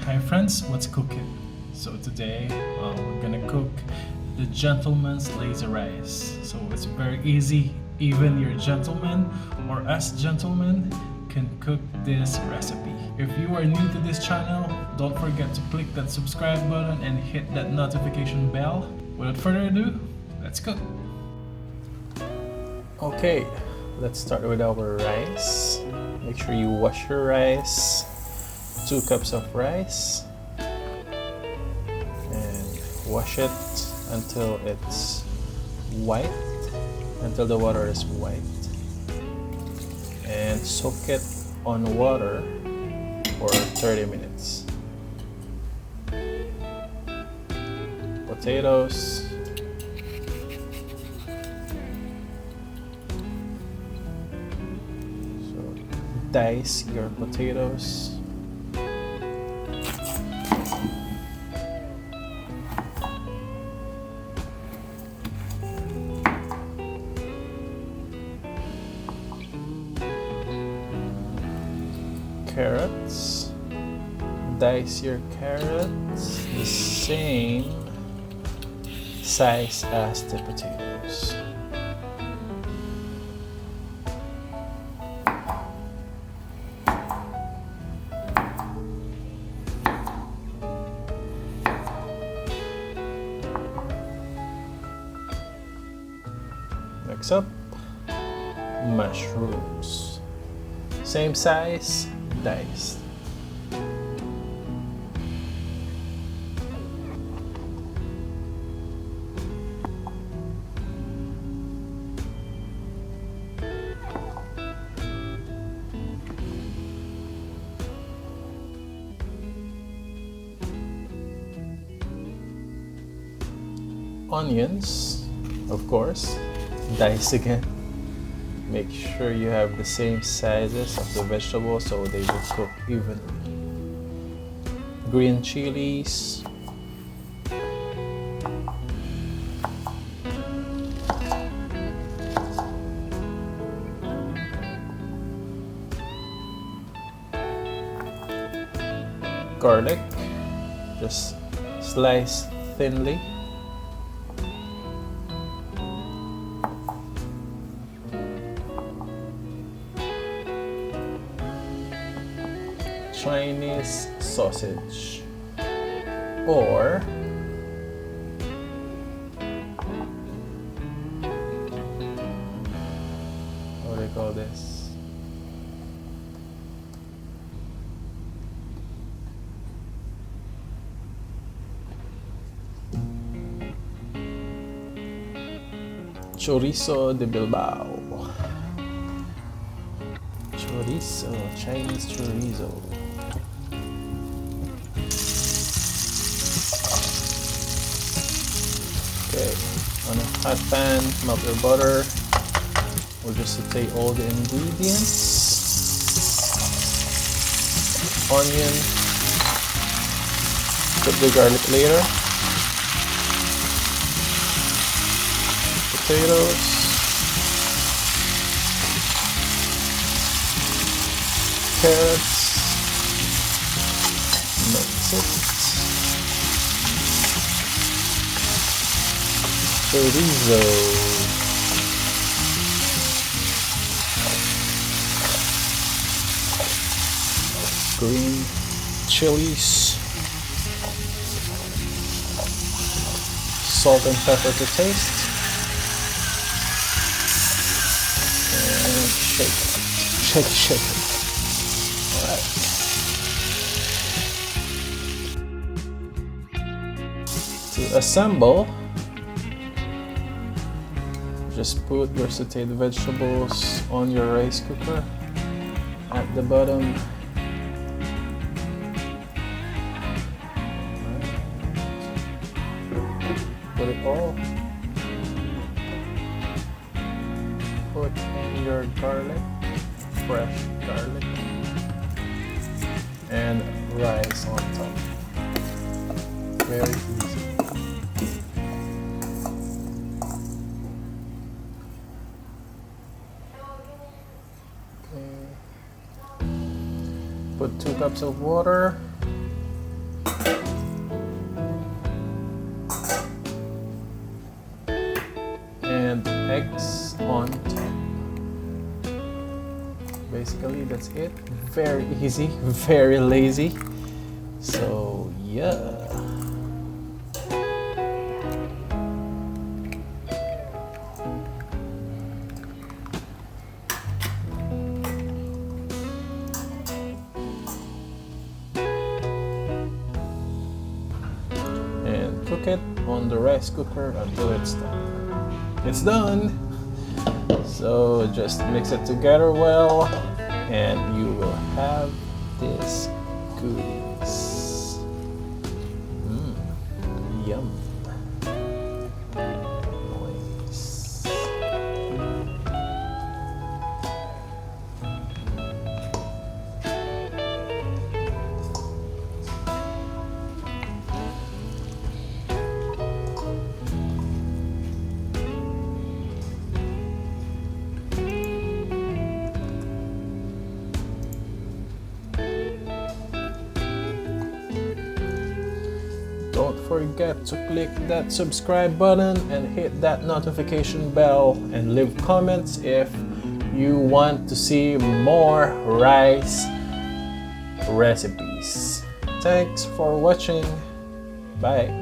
Hi friends, what's cooking? So today we're gonna cook the gentleman's lazy rice. So it's very easy, even your gentleman or us gentlemen can cook this recipe. If you are new to this channel, don't forget to click that subscribe button and hit that notification bell. Without further ado, let's cook. Okay, let's start with our rice. Make sure you wash your rice. 2 cups of rice, and wash it until it's white, until the water is white, and soak it on water for 30 minutes. Potatoes, so dice your potatoes. Carrots, dice your carrots the same size as the potatoes. Next up, mushrooms, same size, diced. Onions, of course, diced again. Make sure you have the same sizes of the vegetables so they will cook evenly. Green chilies, garlic, just slice thinly. Chinese sausage, or what do they call this? Chorizo de Bilbao. Chorizo, Chinese chorizo. Okay, on a hot pan, melt your butter. We'll just saute all the ingredients. Onion. Put the garlic later. Potatoes. Carrots. Mix it. Chorizo, green chilies, salt and pepper to taste, and shake it. Alright. To assemble, just put your sauteed vegetables on your rice cooker at the bottom. Put it all. Put in your garlic, fresh garlic, and rice on top. Very easy. Put 2 cups of water. And eggs on top. Basically, that's it. Very easy, very lazy. So, yeah. And cook it on the rice cooker until it's done. It's done! So just mix it together well, and you will have this goodies. Yum. Nice. Don't forget to click that subscribe button and hit that notification bell and leave comments if you want to see more rice recipes. Thanks for watching. Bye.